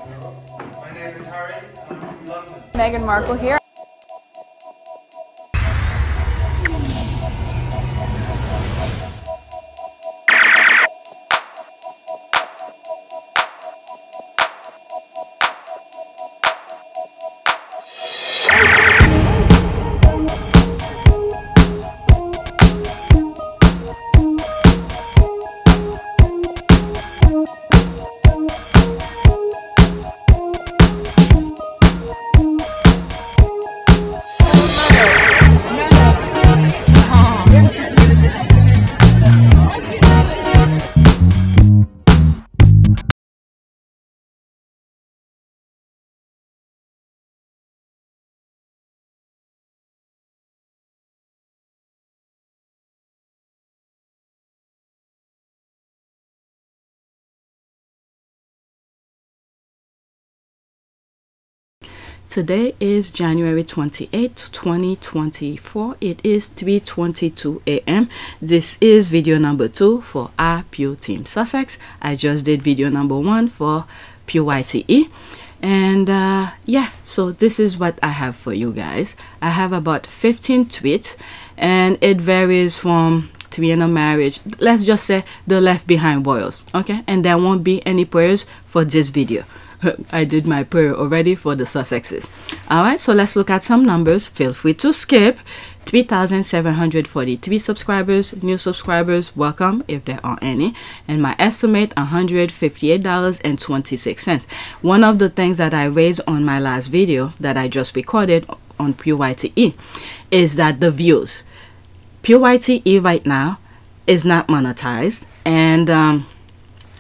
My name is Harry, I'm from London. Meghan Markle here. Today is January 28th, 2024. It is 3:22 a.m. This is video number 2 for our Pure Team Sussex. I just did video number 1 for Pure YTE. And yeah, so this is what I have for you guys. I have about 15 tweets, and it varies from to be in a marriage. Let's just say the left behind boils, okay? And there won't be any prayers for this video. I did my prayer already for the Sussexes. Alright, so let's look at some numbers. Feel free to skip. 3,743 subscribers, new subscribers, welcome if there are any. And my estimate, $158.26. One of the things that I raised on my last video that I just recorded on Pure YTE is that the views. Pure YTE right now is not monetized, and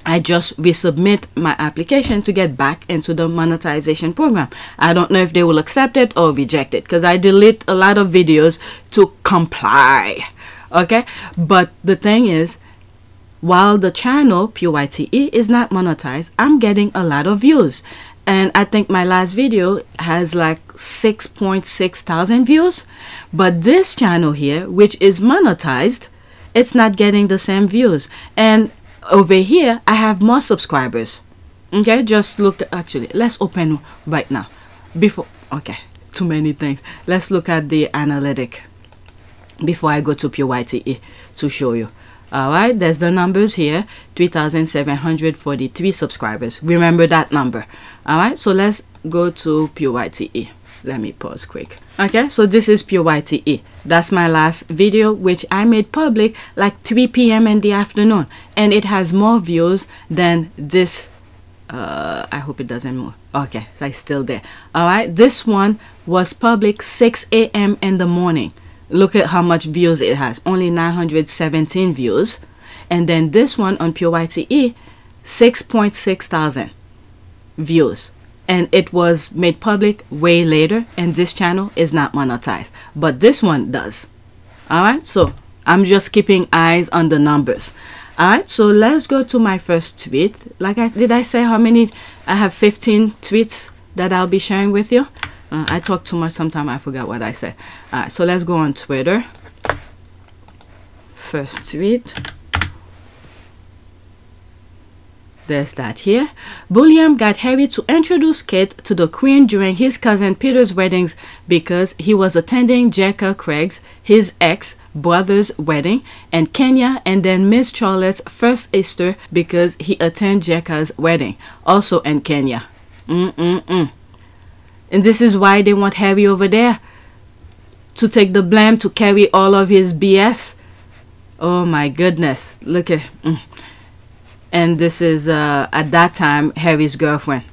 I just resubmit my application to get back into the monetization program. I don't know if they will accept it or reject it, because I delete a lot of videos to comply. Okay, but the thing is, while the channel Pure YTE is not monetized, I'm getting a lot of views. And I think my last video has like 6.6 thousand views. But this channel here, which is monetized, it's not getting the same views. And over here, I have more subscribers. Okay, just look. Actually, let's open right now. Before, okay, too many things. Let's look at the analytic before I go to Pure YTE to show you. Alright, there's the numbers here. 3,743 subscribers. Remember that number. Alright, so let's go to Pure YTE. Let me pause quick. Okay, so this is Pure YTE. That's my last video, which I made public like 3 p.m. in the afternoon, and it has more views than this. I hope it doesn't move. Okay, so it's still there. Alright, this one was public 6 a.m. in the morning. Look at how much views it has. Only 917 views. And then this one on Pure YTE, 6.6 thousand views. And it was made public way later, and this channel is not monetized, but this one does. Alright, so I'm just keeping eyes on the numbers. Alright, so let's go to my first tweet. Did I say how many? I have 15 tweets that I'll be sharing with you. I talk too much sometimes, I forgot what I said. Alright, so let's go on Twitter. First tweet. There's that here. William got Harry to introduce Kate to the Queen during his cousin Peter's weddings because he was attending Jekka Craig's, his ex-brother's wedding, and Kenya, and then Miss Charlotte's first Easter because he attended Jekka's wedding, also in Kenya. And this is why they want Harry over there, to take the blame, to carry all of his BS. Oh my goodness, look at and this is at that time Harry's girlfriend.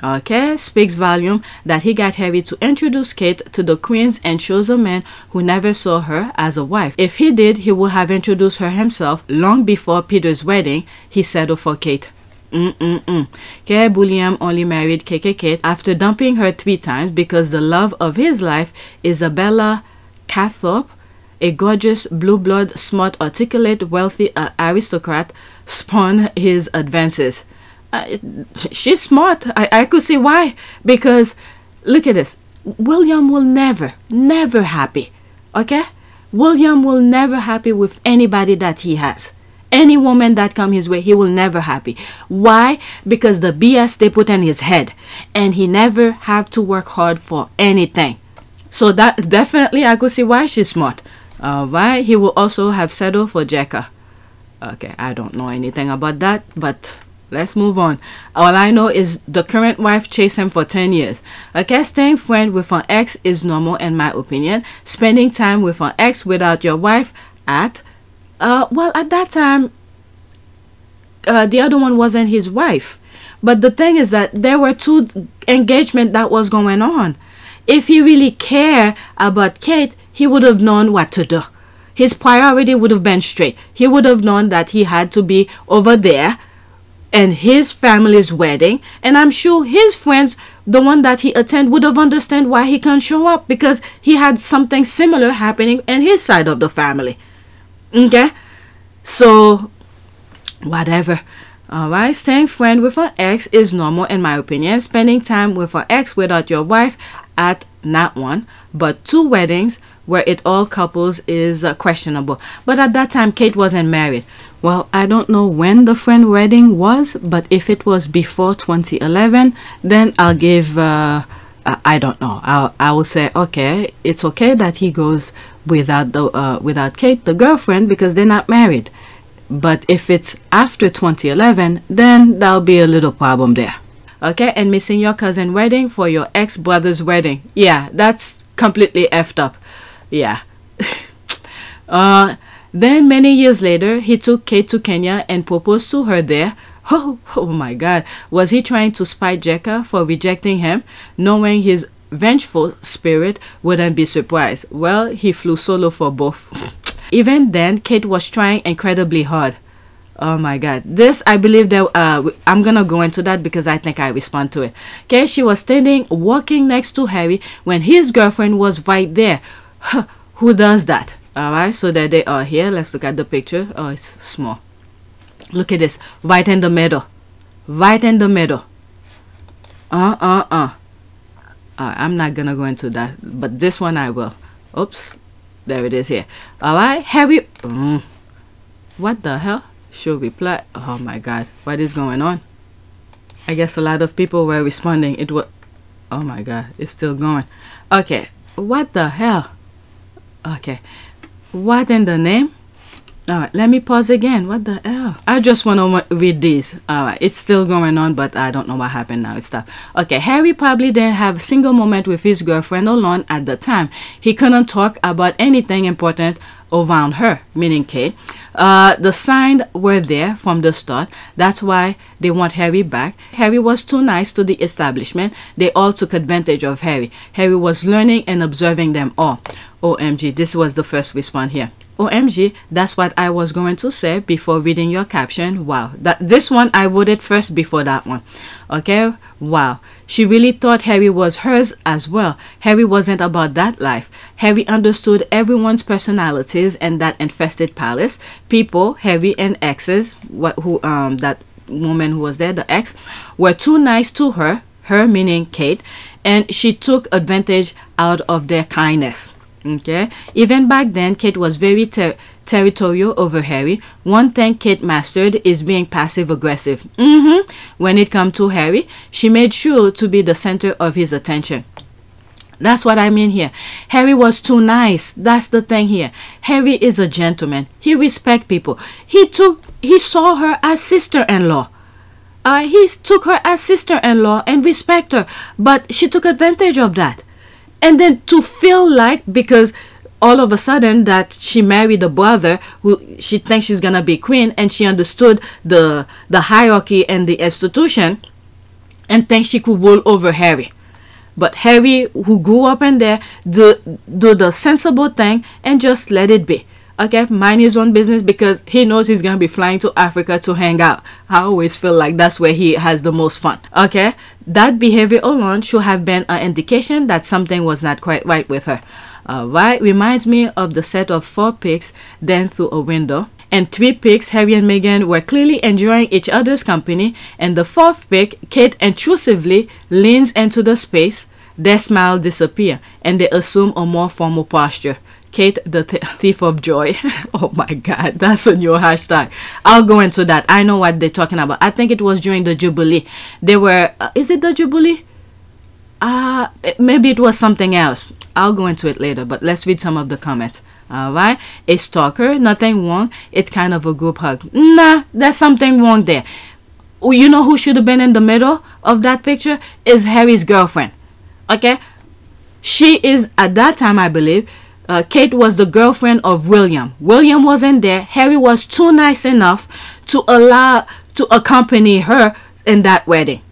Okay, speaks volume that he got Harry to introduce Kate to the Queens and chose a man who never saw her as a wife. If he did, he would have introduced her himself long before Peter's wedding. He settled for Kate. Okay, William only married Kate after dumping her 3 times because the love of his life, Isabella Cathorpe, a gorgeous, blue-blood, smart, articulate, wealthy aristocrat, spawned his advances. She's smart. I could see why. Because, look at this. William will never happy. Okay? William will never happy with anybody that he has. Any woman that come his way, he will never happy. Why? Because the BS they put in his head, and he never have to work hard for anything. So that definitely I could see why she's smart. Why he will also have settled for Jekka. Okay, I don't know anything about that, but let's move on. All I know is the current wife chased him for 10 years. Okay, staying friend with an ex is normal in my opinion. Spending time with an ex without your wife at well, at that time the other one wasn't his wife. But the thing is that there were two engagements that was going on. If he really cared about Kate, he would have known what to do. His priority would have been straight. He would have known that he had to be over there and his family's wedding, and I'm sure his friends, the one that he attend, would have understand why he can't show up, because he had something similar happening in his side of the family. Okay, so whatever. Alright, staying friend with an ex is normal in my opinion. Spending time with an ex without your wife at not one but two weddings where it all couples is questionable. But at that time Kate wasn't married. Well, I don't know when the friend wedding was, but if it was before 2011, then I'll give I don't know, I will say okay, it's okay that he goes without the without Kate, the girlfriend, because they're not married. But if it's after 2011, then that'll be a little problem there. Okay, and missing your cousin wedding for your ex-brother's wedding. Yeah, that's completely effed up. Yeah. Then many years later, he took Kate to Kenya and proposed to her there. Oh my God. Was he trying to spite Jekka for rejecting him, knowing his vengeful spirit wouldn't be surprised? Well, he flew solo for both. Even then, Kate was trying incredibly hard. Oh my God. This, I believe that I'm gonna go into that because I think I respond to it. Okay, she was standing walking next to Harry when his girlfriend was right there. Who does that? Alright, so there they are here. Let's look at the picture. Oh, it's small. Look at this. Right in the middle. Right in the middle. I'm not gonna go into that, but this one I will. Oops. There it is here. Alright, Harry. What the hell? Should reply. Oh my God. What is going on? I guess a lot of people were responding. It was. Oh my God. It's still going. Okay. What the hell? Okay. What in the name? Alright, let me pause again. What the hell? I just want to read these. Alright, it's still going on, but I don't know what happened now. It's stopped. Okay, Harry probably didn't have a single moment with his girlfriend alone at the time. He couldn't talk about anything important around her, meaning Kate. The signs were there from the start. That's why they want Harry back. Harry was too nice to the establishment. They all took advantage of Harry. Harry was learning and observing them all. OMG, this was the first response here. OMG, that's what I was going to say before reading your caption. Wow, this one I voted first before that one. Okay, wow. She really thought Harry was hers as well. Harry wasn't about that life. Harry understood everyone's personalities in that infested palace. People, Harry and exes, that woman who was there, the ex, were too nice to her meaning Kate, and she took advantage out of their kindness. Okay, even back then Kate was very territorial over Harry. One thing Kate mastered is being passive aggressive. When it comes to Harry, she made sure to be the center of his attention. That's what I mean here. Harry was too nice. That's the thing here. Harry is a gentleman. He respects people. He saw her as sister-in-law. He took her as sister-in-law and respect her, but she took advantage of that. And then to feel like, because all of a sudden that she married a brother who she thinks she's gonna be queen, and she understood the hierarchy and the institution, and thinks she could rule over Harry. But Harry, who grew up in there, do the sensible thing and just let it be. Okay, mind his own business, because he knows he's gonna be flying to Africa to hang out. I always feel like that's where he has the most fun. Okay, that behavior alone should have been an indication that something was not quite right with her. Right, reminds me of the set of 4 pics then through a window. And 3 pics, Harry and Meghan were clearly enjoying each other's company, and the 4th pic, Kate intrusively leans into the space. Their smile disappear, and they assume a more formal posture. Kate the thief of joy. Oh my god, that's a new hashtag. I'll go into that. I know what they're talking about. I think it was during the Jubilee. They were is it the Jubilee? Maybe it was something else. I'll go into it later, but let's read some of the comments. All right, a stalker, nothing wrong. It's kind of a group hug. Nah, there's something wrong there. You know who should have been in the middle of that picture? Is Harry's girlfriend. Okay, she is at that time, I believe. Kate was the girlfriend of William. William wasn't there. Harry was too nice enough to allow to accompany her in that wedding.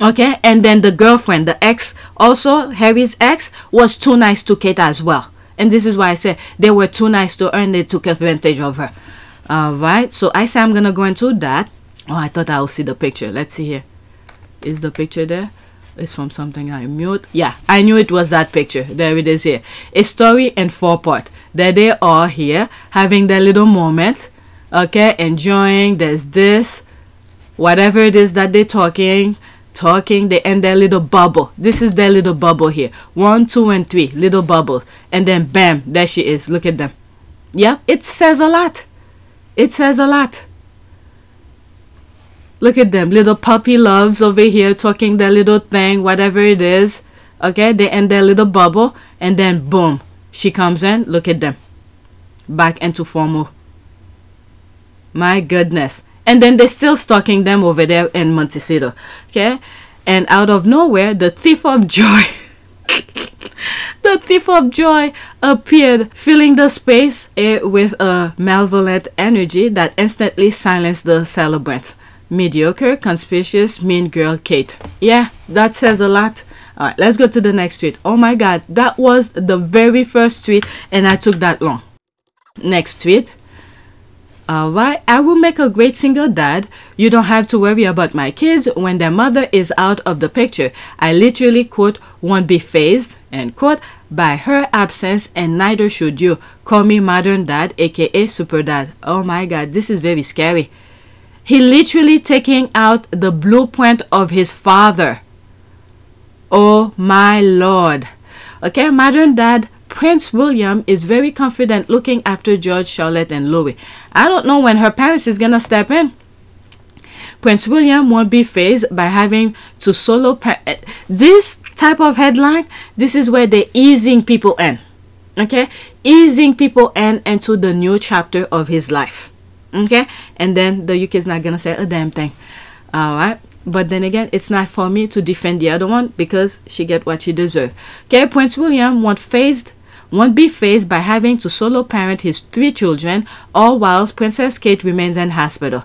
Okay, and then the girlfriend, the ex, also Harry's ex, was too nice to Kate as well. And this is why I said they were too nice to her and they took advantage of her. All right, so I say I'm gonna go into that. Oh, I thought I would see the picture. Let's see here. Is the picture there? It's from something I mute. Yeah, I knew it was that picture. There it is here. A story in 4-part. There they are here having their little moment. Okay, enjoying. There's this, whatever it is that they're talking, they end their little bubble. This is their little bubble here. 1, 2, and 3 little bubbles, and then bam, there she is. Look at them. Yeah, it says a lot. It says a lot. Look at them, little puppy loves over here talking their little thing, whatever it is. Okay, they end their little bubble, and then boom, she comes in. Look at them, back into formal. My goodness. And then they're still stalking them over there in Montecito. Okay, and out of nowhere, the thief of joy the thief of joy appeared, filling the space with a malevolent energy that instantly silenced the celebrant. Mediocre, conspicuous, mean girl Kate. Yeah, that says a lot. All right, let's go to the next tweet. Oh my god, that was the very first tweet and I took that long. Next tweet. Alright, I will make a great single dad. You don't have to worry about my kids when their mother is out of the picture. I literally, quote, won't be phased, end quote, by her absence, and neither should you. Call me modern dad, aka super dad. Oh my god, this is very scary. He literally taking out the blueprint of his father. Oh my lord. Okay, modern dad Prince William is very confident looking after George, Charlotte, and Louis. I don't know when her parents is gonna step in. Prince William won't be phased by having to solo this type of headline. This is where they're easing people in. Okay, easing people in into the new chapter of his life. Okay, and then the UK is not gonna say a damn thing. All right, but then again, it's not for me to defend the other one because she get what she deserve. Okay, Prince William won't be phased by having to solo parent his 3 children, all whilst Princess Kate remains in hospital.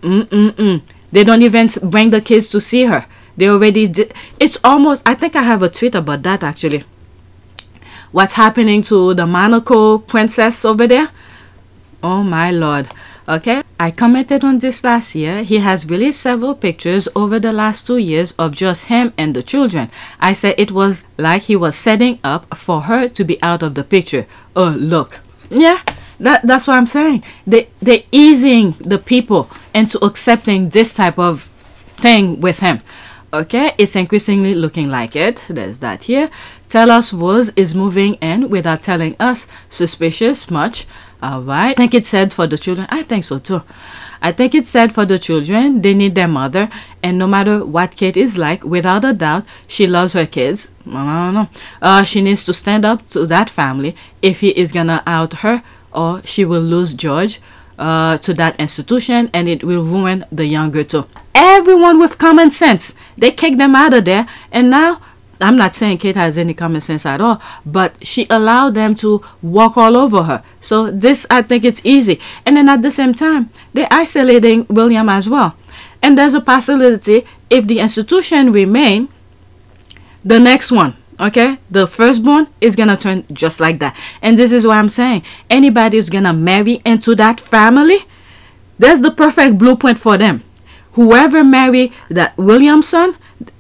They don't even bring the kids to see her. They already did. It's almost, I think I have a tweet about that actually. What's happening to the Monaco princess over there? Oh my lord. Okay, I commented on this last year. He has released several pictures over the last 2 years of just him and the children. I said it was like he was setting up for her to be out of the picture. Oh, look. Yeah, that's what I'm saying. They're easing the people into accepting this type of thing with him. Okay, it's increasingly looking like it. There's that here. Tell us Rose is moving in without telling us. Suspicious much. Alright, I think it's sad for the children. I think so too. I think it's sad for the children. They need their mother, and no matter what Kate is like, without a doubt, she loves her kids. She needs to stand up to that family if he is gonna out her, or she will lose George to that institution, and it will ruin the younger too. Everyone with common sense, they kick them out of there, and now I'm not saying Kate has any common sense at all, but she allowed them to walk all over her. So this, I think it's easy. And then at the same time, they're isolating William as well. And there's a possibility if the institution remain, the next one, okay, the firstborn is going to turn just like that. And this is what I'm saying. Anybody who's going to marry into that family, there's the perfect blueprint for them. Whoever marry that William's son,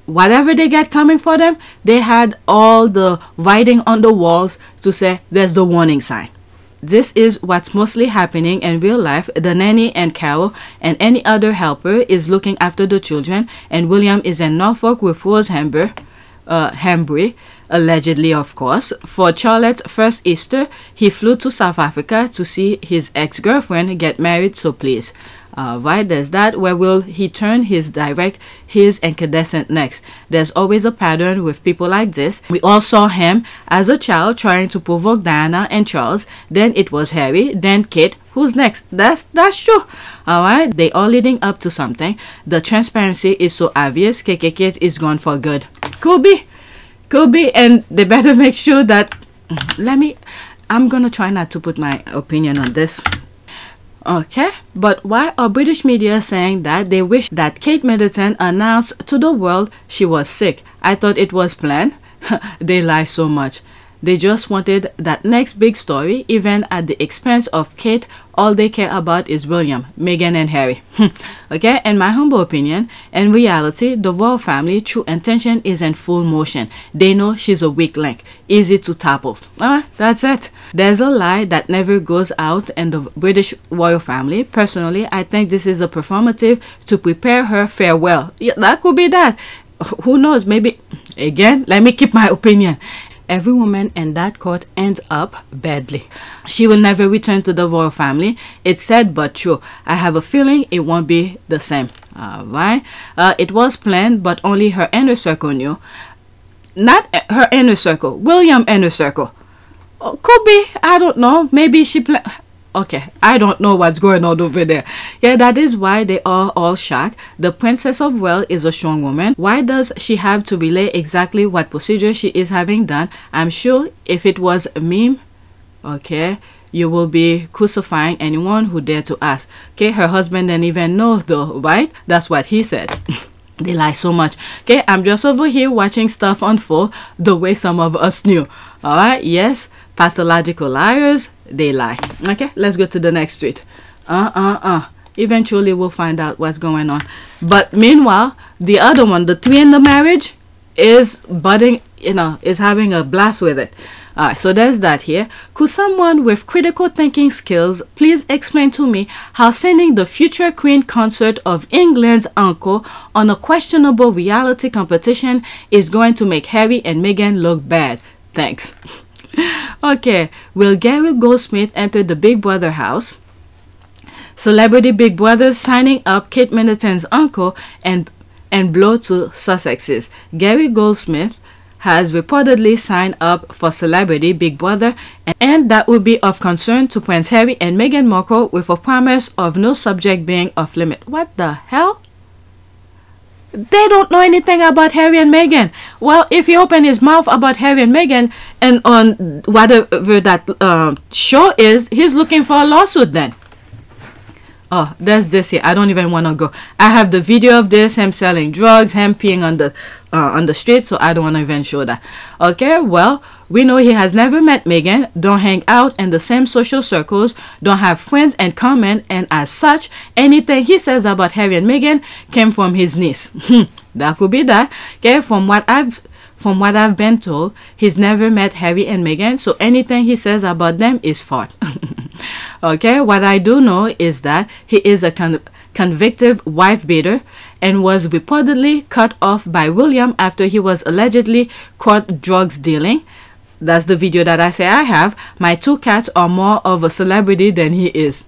whatever they get coming for them, they had all the writing on the walls to say there's the warning sign. This is what's mostly happening in real life. The nanny and Carol and any other helper is looking after the children, and William is in Norfolk with Rose Hembury. allegedly of course, for Charlotte's first Easter, he flew to South Africa to see his ex-girlfriend get married, so please. Why does that? Where will he turn his incandescent next? There's always a pattern with people like this. We all saw him as a child trying to provoke Diana and Charles. Then it was Harry, then Kate. Who's next? That's true. Alright, they all leading up to something. The transparency is so obvious. Kate is gone for good. Could be, and they better make sure that. I'm gonna try not to put my opinion on this. Okay, but why are British media saying that they wish that Kate Middleton announced to the world she was sick? I thought it was planned. They lie so much. They just wanted that next big story, even at the expense of Kate. All they care about is William, Meghan and Harry. Okay, in my humble opinion, in reality, the royal family true intention is in full motion. They know she's a weak link, easy to topple. That's it. There's a lie that never goes out in the British royal family. Personally, I think this is a performative to prepare her farewell. Yeah, that could be that. Who knows? Maybe, again, let me keep my opinion. Every woman in that court ends up badly. She will never return to the royal family. It's sad but true. I have a feeling it won't be the same. Alright. It was planned, but only her inner circle knew. Not her inner circle. William inner circle. Could be. I don't know. Maybe she planned. Okay, I don't know what's going on over there. Yeah, that is why they are all shocked. The Princess of Wales is a strong woman. Why does she have to relay exactly what procedure she is having done? I'm sure if it was a meme, okay, you will be crucifying anyone who dare to ask. Okay, her husband didn't even know though, right? That's what he said. They lie so much. Okay, I'm just over here watching stuff unfold the way some of us knew. Alright, yes, pathological liars, they lie. Okay, let's go to the next tweet. Eventually we'll find out what's going on. But meanwhile, the other one, the three in the marriage, is budding, is having a blast with it. Alright, so there's that here. Could someone with critical thinking skills please explain to me how sending the future Queen Consort of England's uncle on a questionable reality competition is going to make Harry and Meghan look bad? Thanks. Okay, will Gary Goldsmith enter the Big Brother house? Celebrity Big Brother signing up Kate Middleton's uncle and blow to Sussexes. Gary Goldsmith has reportedly signed up for Celebrity Big Brother, and that would be of concern to Prince Harry and Meghan Markle, with a promise of no subject being off limit. What the hell? They don't know anything about Harry and Meghan. Well, if he opened his mouth about Harry and Meghan and on whatever that show is, he's looking for a lawsuit then. Oh, there's this here. I don't even want to go. I have the video of this, him selling drugs, him peeing on the street, so I don't want to even show that. Okay, well, we know he has never met Meghan, don't hang out in the same social circles, don't have friends in common, and as such, anything he says about Harry and Meghan came from his niece. That could be that. Okay, from what I've been told, he's never met Harry and Meghan, so anything he says about them is fault. Okay, what I do know is that he is a convicted wife beater and was reportedly cut off by William after he was allegedly caught drugs dealing. That's the video that I say I have. My two cats are more of a celebrity than he is.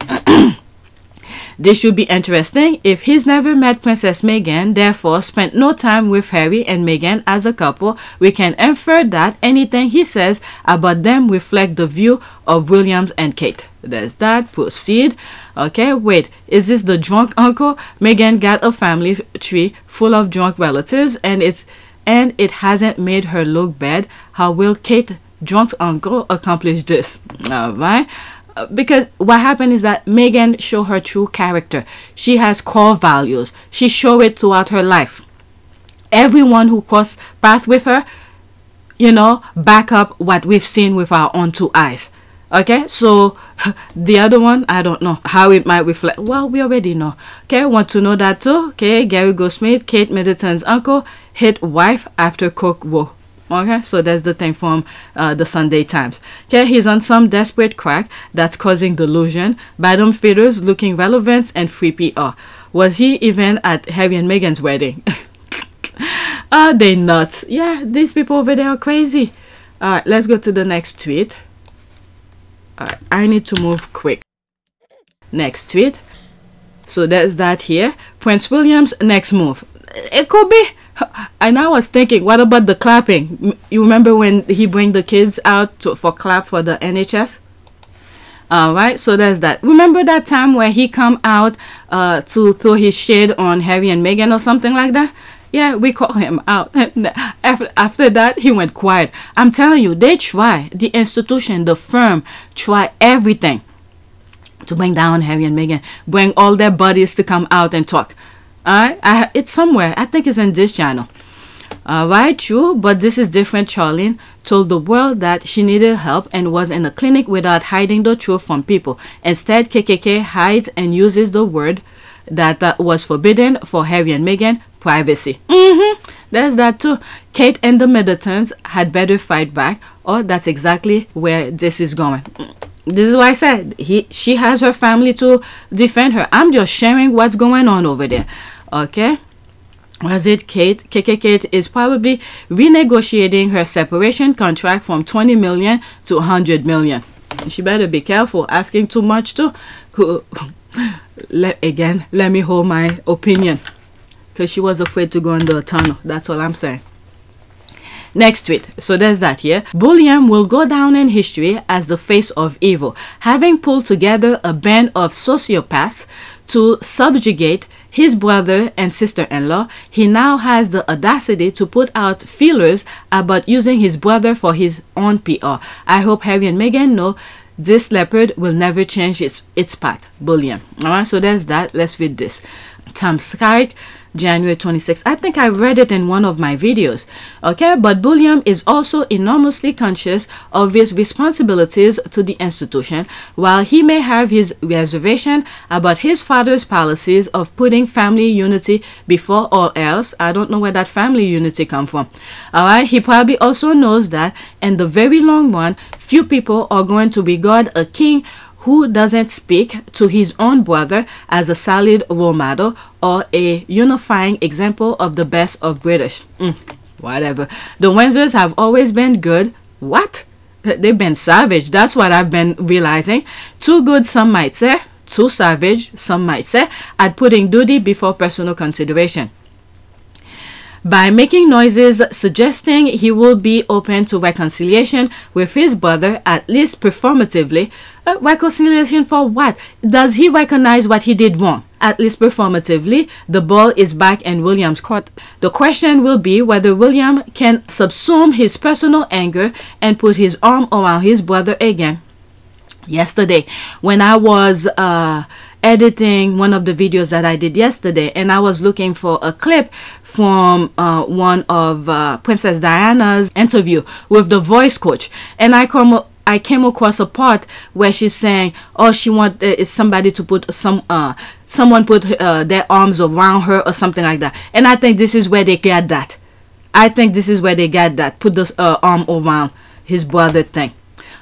This should be interesting. If he's never met Princess Meghan, therefore spent no time with Harry and Meghan as a couple, we can infer that anything he says about them reflect the view of Williams and Kate. There's that. Proceed. Okay, wait. Is this the drunk uncle? Meghan got a family tree full of drunk relatives, and it hasn't made her look bad. How will Kate, drunk's uncle, accomplish this? Alright. Because what happened is that Meghan showed her true character. She has core values. She showed it throughout her life. Everyone who crossed path with her, back up what we've seen with our own two eyes. Okay, so the other one, I don't know how it might reflect. Well, we already know. Okay, want to know that too? Okay, Gary Goldsmith, Kate Middleton's uncle, hit wife after cook woe. Okay, so that's the thing from the Sunday Times. Okay, he's on some desperate crack that's causing delusion, bottom feeders looking relevant, and free PR. Was he even at Harry and Meghan's wedding? They nuts. Yeah, these people over there are crazy. Alright, let's go to the next tweet. Alright, I need to move quick. Next tweet. So there's that here. Prince William's next move. It could be. And I was thinking, what about the clapping? You remember when he bring the kids out for clap for the NHS? Alright, so there's that. Remember that time where he come out to throw his shade on Harry and Meghan or something like that? Yeah, we call him out. After that, he went quiet. I'm telling you, they try. The institution, the firm, try everything to bring down Harry and Meghan. Bring all their buddies to come out and talk. Alright, it's somewhere. I think it's in this channel. Alright, true, but this is different. Charlene told the world that she needed help and was in a clinic without hiding the truth from people. Instead, KKK hides and uses the word that was forbidden for Harry and Meghan, privacy. There's that too. Kate and the Middletons had better fight back, or that's exactly where this is going. This is why I said she has her family to defend her. I'm just sharing what's going on over there. Okay, was it Kate? Kate is probably renegotiating her separation contract from 20 million to 100 million. She better be careful asking too much too. Let me hold my opinion, because she was afraid to go in the tunnel. That's all I'm saying. Next tweet. So there's that here. William will go down in history as the face of evil, having pulled together a band of sociopaths to subjugate his brother and sister-in-law. He now has the audacity to put out feelers about using his brother for his own PR. I hope Harry and Meghan know this leopard will never change its path. William. Alright, so there's that. Let's read this. Tom Skyke, January 26. I think I read it in one of my videos. Okay, but William is also enormously conscious of his responsibilities to the institution. While he may have his reservation about his father's policies of putting family unity before all else, I don't know where that family unity come from. Alright, he probably also knows that in the very long run, few people are going to regard a king who doesn't speak to his own brother as a solid role model or a unifying example of the best of British. Whatever. The Windsors have always been good. What? They've been savage. That's what I've been realizing. Too good, some might say. Too savage, some might say, at putting duty before personal consideration. By making noises suggesting he will be open to reconciliation with his brother, at least performatively. Reconciliation for what? Does he recognize what he did wrong? At least performatively, the ball is back in William's court. The question will be whether William can subsume his personal anger and put his arm around his brother again. Yesterday, when I was editing one of the videos that I did yesterday, and I was looking for a clip from one of Princess Diana's interview with the voice coach, and I came across a part where she's saying, oh, she want somebody to put someone put their arms around her or something like that. And I think this is where they get that. I think this is where they get that, put this arm around his brother thing.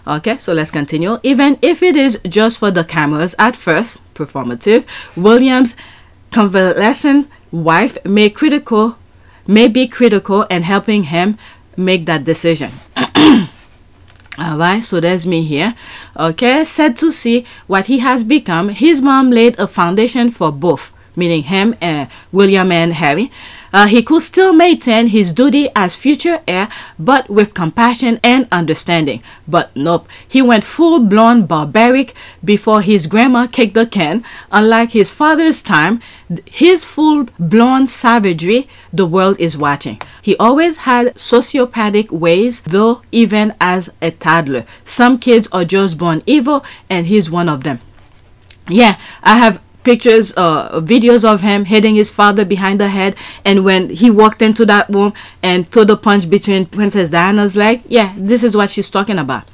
Okay, so let's continue. Even if it is just for the cameras at first, performative, William's convalescent wife may be critical in helping him make that decision. Alright, so there's me here. Okay, sad to see what he has become. His mom laid a foundation for both, meaning him and William and Harry. He could still maintain his duty as future heir, but with compassion and understanding. But nope, he went full-blown barbaric before his grandma kicked the can. Unlike his father's time, his full-blown savagery, the world is watching. He always had sociopathic ways, though, even as a toddler. Some kids are just born evil, and he's one of them. Yeah, I have pictures, videos of him hitting his father behind the head, and when he walked into that room and threw the punch between Princess Diana's leg. Yeah, this is what she's talking about.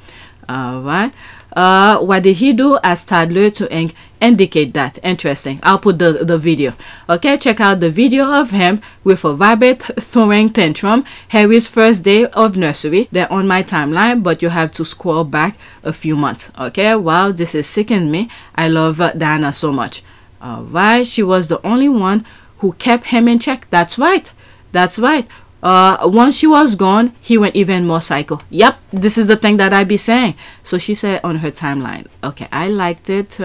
Alright. What did he do as toddler to indicate that? Interesting. I'll put the video. Okay, check out the video of him with a rabbit throwing tantrum, Harry's first day of nursery. They're on my timeline, but you have to scroll back a few months. Okay, wow, this is sickening me. I love Diana so much. Alright, she was the only one who kept him in check. That's right. That's right. Once she was gone, he went even more psycho. Yep, this is the thing that I be saying. So she said on her timeline. Okay, I liked it.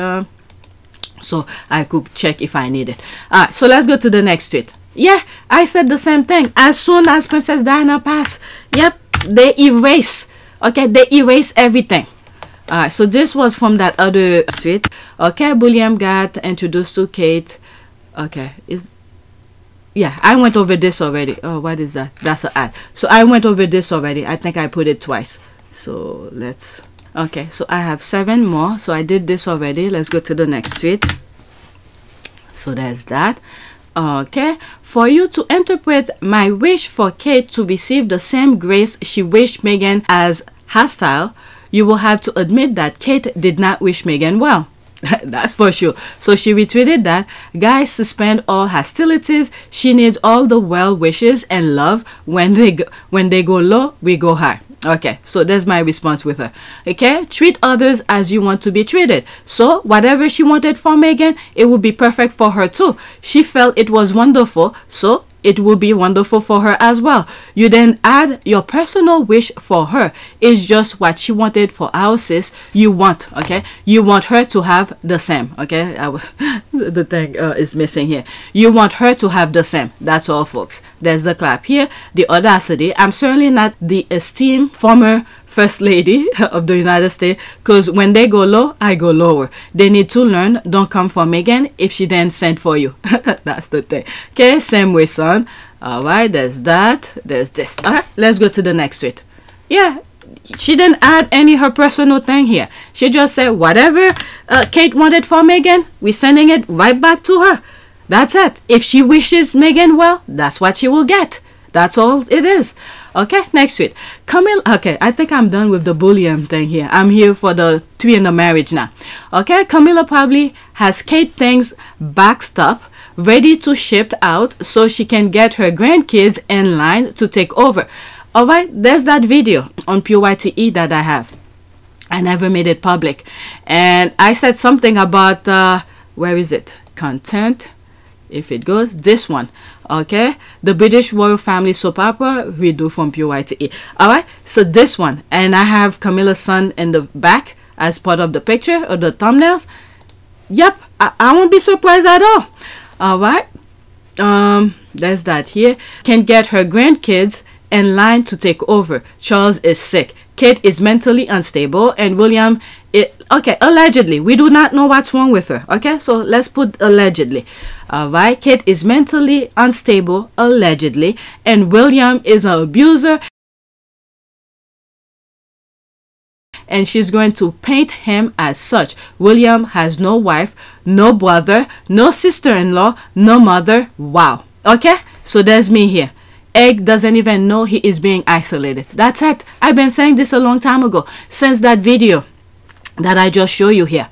So I could check if I need it. Alright, so let's go to the next tweet. Yeah, I said the same thing. As soon as Princess Diana passed, yep, they erase. Okay, they erase everything. Alright, so this was from that other tweet. Okay, William got introduced to Kate. Okay, yeah, I went over this already. Oh, what is that? That's an ad. So I went over this already. I think I put it twice. So let's... Okay, so I have 7 more. So I did this already. Let's go to the next tweet. So there's that. Okay, for you to interpret my wish for Kate to receive the same grace she wished Meghan as hostile, you will have to admit that Kate did not wish Meghan well. That's for sure. So she retweeted that, guys, suspend all hostilities. She needs all the well wishes and love. When they go low, we go high. Okay, so that's my response with her. Okay, treat others as you want to be treated. So whatever she wanted for Meghan, it would be perfect for her too. She felt it was wonderful, so it will be wonderful for her as well. You then add your personal wish for her. It's just what she wanted for our sis. You want, okay? You want her to have the same, okay? The thing is missing here. You want her to have the same. That's all, folks. There's the clap here. The audacity. I'm certainly not the esteemed former First Lady of the United States, because when they go low, I go lower. They need to learn. Don't come for Meghan if she then sent for you. That's the thing. Okay, same way, son. All right, there's that. There's this. All right, let's go to the next tweet. Yeah, she didn't add any her personal thing here. She just said whatever Kate wanted for Meghan, we're sending it right back to her. That's it. If she wishes Meghan well, that's what she will get. That's all it is. Okay, next tweet. Camilla. Okay, I think I'm done with the bullying thing here. I'm here for the 3 in the marriage now. Okay, Camilla probably has Kate things boxed up, ready to ship out so she can get her grandkids in line to take over. All right, there's that video on PYTE that I have. I never made it public. And I said something about, where is it? Content. If it goes, this one. Okay, the British royal family soap opera we do from PYTE. All right, so this one, and I have Camilla's son in the back as part of the picture or the thumbnails. Yep, I won't be surprised at all. All right, there's that here. Can get her grandkids in line to take over. Charles is sick. Kate is mentally unstable, and William okay, allegedly. We do not know what's wrong with her. Okay, so let's put allegedly. Alright, Kate is mentally unstable, allegedly, and William is an abuser, and she's going to paint him as such. William has no wife, no brother, no sister-in-law, no mother. Wow. Okay, so there's me here. Egg doesn't even know he is being isolated. That's it. I've been saying this a long time ago, since that video that I just show you here.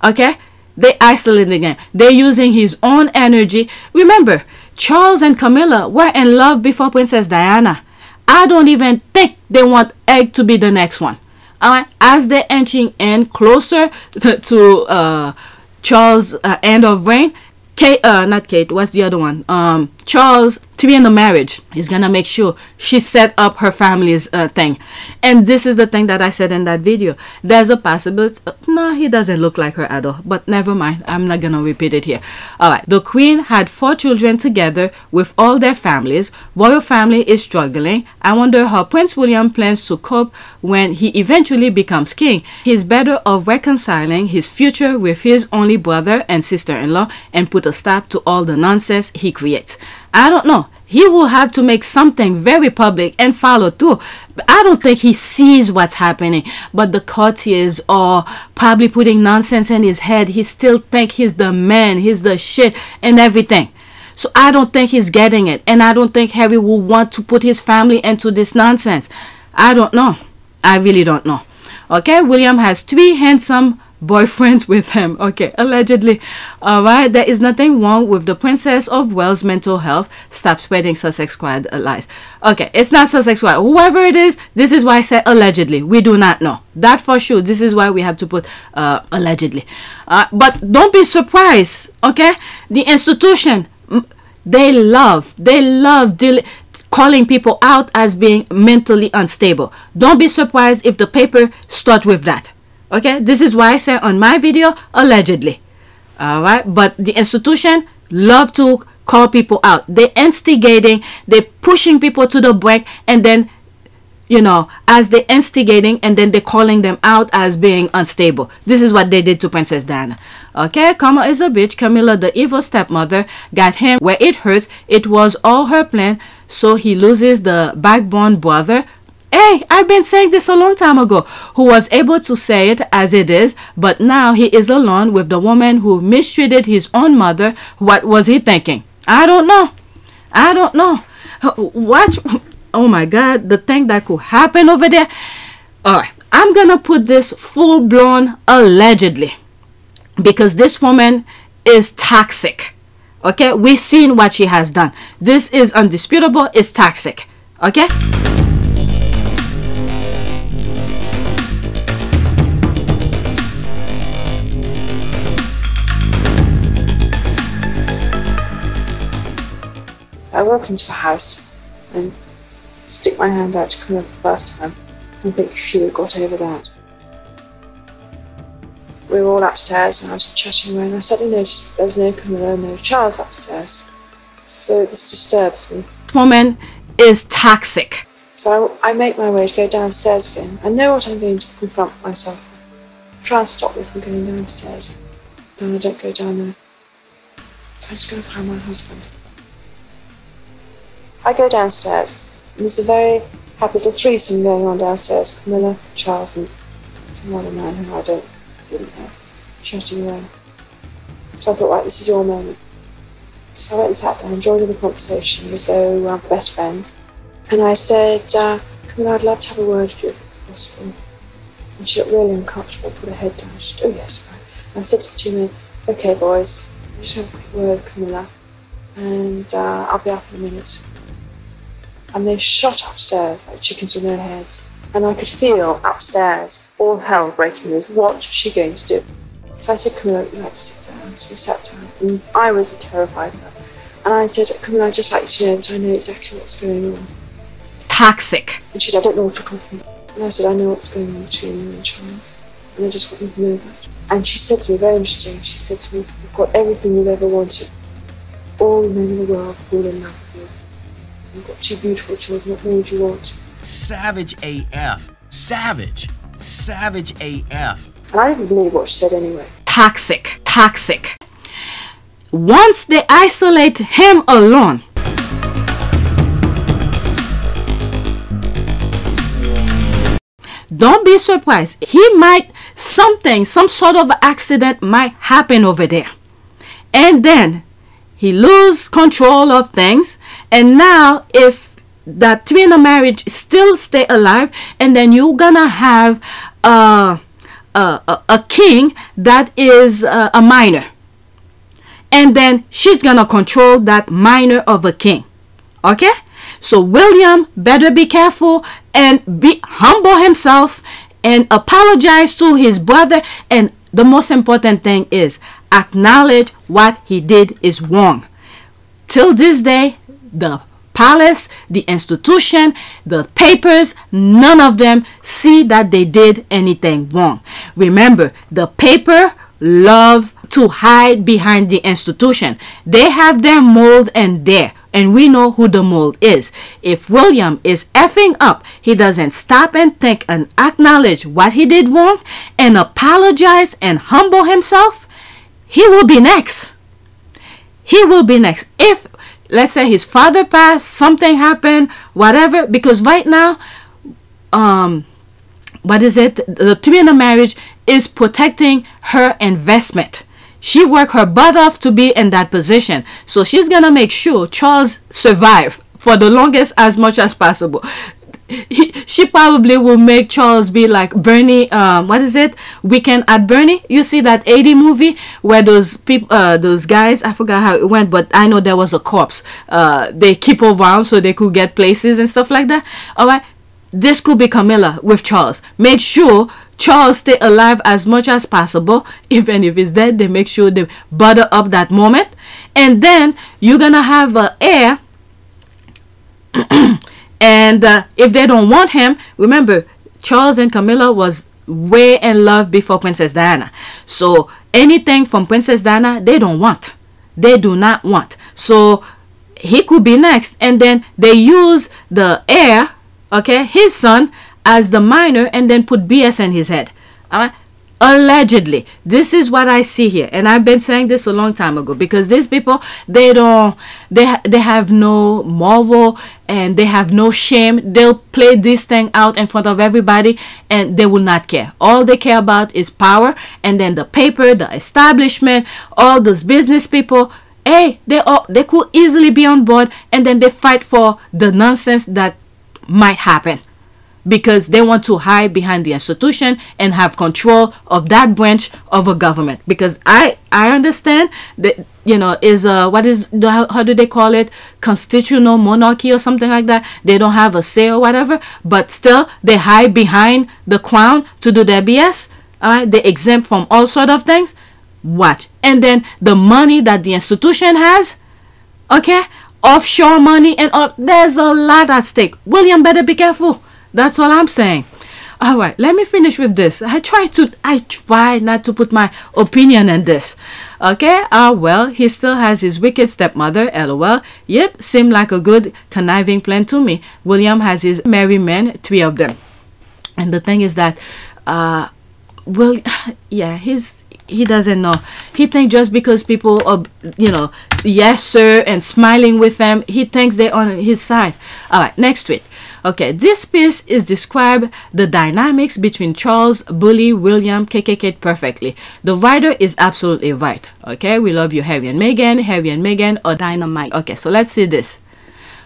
Okay, they isolating him. They're using his own energy. Remember, Charles and Camilla were in love before Princess Diana. I don't even think they want Egg to be the next one. All right, as they're inching in closer to Charles' end of reign, Kate, not Kate, what's the other one? Charles, to be in the marriage, is gonna make sure she set up her family's thing. And this is the thing that I said in that video. There's a possibility. No, he doesn't look like her at all. But never mind. I'm not gonna repeat it here. Alright, the Queen had 4 children together with all their families. Royal family is struggling. I wonder how Prince William plans to cope when he eventually becomes king. He's better off reconciling his future with his only brother and sister-in-law and put a stop to all the nonsense he creates. I don't know. He will have to make something very public and follow through. I don't think he sees what's happening. But the courtiers are probably putting nonsense in his head. He still thinks he's the man. He's the shit and everything. So I don't think he's getting it. And I don't think Harry will want to put his family into this nonsense. I don't know. I really don't know. Okay, William has 3 handsome boyfriends with him. Okay, allegedly. Alright, there is nothing wrong with the Princess of Wales' mental health. Stop spreading Sussex Squad lies. Okay, it's not Sussex Squad. Whoever it is, this is why I said allegedly. We do not know. That for sure. This is why we have to put allegedly. But don't be surprised, okay? The institution, they love calling people out as being mentally unstable. Don't be surprised if the paper start with that. Okay, this is why I say on my video, allegedly. All right, but the institution love to call people out. They're instigating, they're pushing people to the brink, and then, you know, as they're instigating, and then they're calling them out as being unstable. This is what they did to Princess Diana. Okay, Karma is a bitch. Camilla, the evil stepmother, got him where it hurts. It was all her plan, so he loses the backbone brother. Hey, I've been saying this a long time ago, who was able to say it as it is, but now he is alone with the woman who mistreated his own mother. What was he thinking? I don't know. I don't know. Watch. Oh my God, the thing that could happen over there. Alright, I'm gonna put this full-blown allegedly, because this woman is toxic. Okay, we've seen what she has done. This is undisputable. It's toxic. Okay. I walk into the house and stick my hand out to come up the first time. I think phew, got over that. We were all upstairs and I was chatting away, and I suddenly noticed there was no Camilla, no Charles upstairs. So this disturbs me. Woman is toxic. So I make my way to go downstairs again. I know what I'm going to confront myself with. Try and stop me from going downstairs. Then I don't go down there. I'm just going to find my husband. I go downstairs, and there's a very happy little threesome going on downstairs. Camilla, Charles, and some other man who I didn't know, chatting away. So I thought, right, this is your moment. So I went and sat there and joined in the conversation as though we were best friends. And I said, Camilla, I'd love to have a word with you if possible. And she looked really uncomfortable, put her head down. She said, oh yes, right. And I said to the two men, okay boys, just have a quick word with Camilla, and I'll be up in a minute. And they shot upstairs like chickens with no heads. And I could feel upstairs all hell breaking loose. What's she going to do? So I said, Camilla, you have to sit down. So we sat down, and I was terrified of her. And I said, Camilla, I'd just like to know that I know exactly what's going on. Toxic. And she said, I don't know what you're talking about. And I said, I know what's going on between you and Charles. And I just want you to know that. And she said to me, very interesting, she said to me, you've got everything you've ever wanted. All the men in the world fall in love with you. You've got two beautiful children. What more do you want? Savage AF. Savage. Savage AF. And I didn't believe what she said anyway. Toxic. Toxic. Once they isolate him alone, don't be surprised. Some sort of accident might happen over there. And then he loses control of things. And now if that three in a marriage still stay alive, and then you're gonna have a king that is a minor. And then she's gonna control that minor of a king. Okay? So William better be careful and be humble himself and apologize to his brother. And the most important thing is acknowledge what he did is wrong. Till this day, the palace, the institution, the papers, none of them see that they did anything wrong. Remember, the paper love to hide behind the institution. They have their mold and we know who the mold is. If William is effing up, he doesn't stop and think and acknowledge what he did wrong and apologize and humble himself, he will be next. He will be next. If, let's say, his father passed, something happened, whatever, because right now, the three in a marriage is protecting her investment. She worked her butt off to be in that position. So she's going to make sure Charles survive for the longest as much as possible. She probably will make Charles be like Bernie, Weekend at Bernie. You see that 80 movie where those people, those guys, I forgot how it went, but I know there was a corpse. They keep around so they could get places and stuff like that. All right. This could be Camilla with Charles. Make sure Charles stay alive as much as possible. Even if he's dead, they make sure they butter up that moment. And then you're going to have an heir And if they don't want him, remember, Charles and Camilla was way in love before Princess Diana. So anything from Princess Diana, they don't want. They do not want. So he could be next. And then they use the heir, okay, his son, as the minor, and then put BS in his head. All right. Allegedly, this is what I see here, and I've been saying this a long time ago, because these people, they have no moral, and they have no shame. They'll play this thing out in front of everybody, and they will not care. All they care about is power, and then the paper, the establishment, all those business people. Hey, they could easily be on board, and then they fight for the nonsense that might happen, because they want to hide behind the institution and have control of that branch of a government. Because I understand that, you know, is how do they call it, constitutional monarchy or something like that. They don't have a say or whatever, but still they hide behind the crown to do their BS. All right, they exempt from all sort of things. Watch. And then the money that the institution has, okay, offshore money and all, there's a lot at stake. William better be careful. That's all I'm saying. All right, let me finish with this. I try not to put my opinion in this. Okay, well, he still has his wicked stepmother, LOL. Yep, seemed like a good conniving plan to me. William has his merry men, 3 of them. And the thing is that, well, yeah, he doesn't know. He thinks just because people are, you know, yes sir, and smiling with them, he thinks they're on his side. All right, next tweet. Okay, this piece is describe the dynamics between Charles, Bully, William, KKK perfectly. The writer is absolutely right. Okay, we love you, Harry and Meghan, or dynamite. Okay, so let's see this.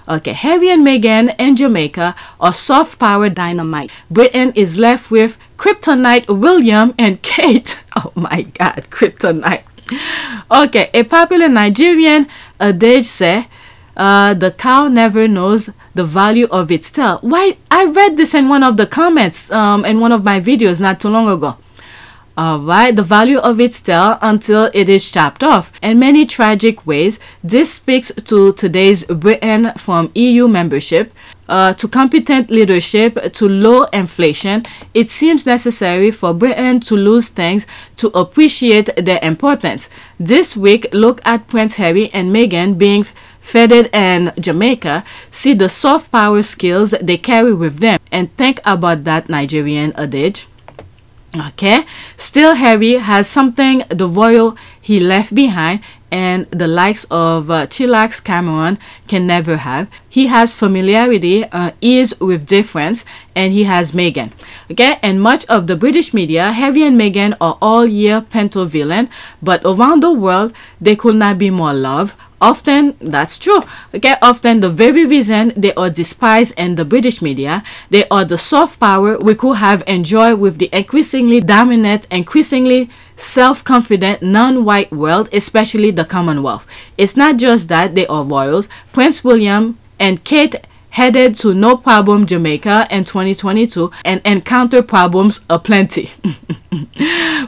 Okay, Harry and Meghan and Jamaica are soft power dynamite. Britain is left with kryptonite William and Kate. Oh my God, kryptonite. Okay, a popular Nigerian adage say, the cow never knows the value of its tail. Why? I read this in one of the comments in one of my videos not too long ago. Alright, the value of its tail until it is chopped off. In many tragic ways, this speaks to today's Britain, from EU membership to competent leadership to low inflation. It seems necessary for Britain to lose things to appreciate their importance. This week, look at Prince Harry and Meghan being feted in Jamaica. See the soft power skills they carry with them, and think about that Nigerian adage. Okay, still Harry has something the royal he left behind and the likes of Chillax Cameron can never have. He has familiarity, ease with difference, and he has Meghan. Okay, and much of the British media, Harry and Meghan are all year Pinto villain, but around the world they could not be more loved. Often, that's true. Okay, often the very reason they are despised in the British media, they are the soft power we could have enjoyed with the increasingly dominant, increasingly self-confident non-white world, especially the Commonwealth. It's not just that they are royals. Prince William and Kate headed to no problem Jamaica in 2022 and encounter problems aplenty.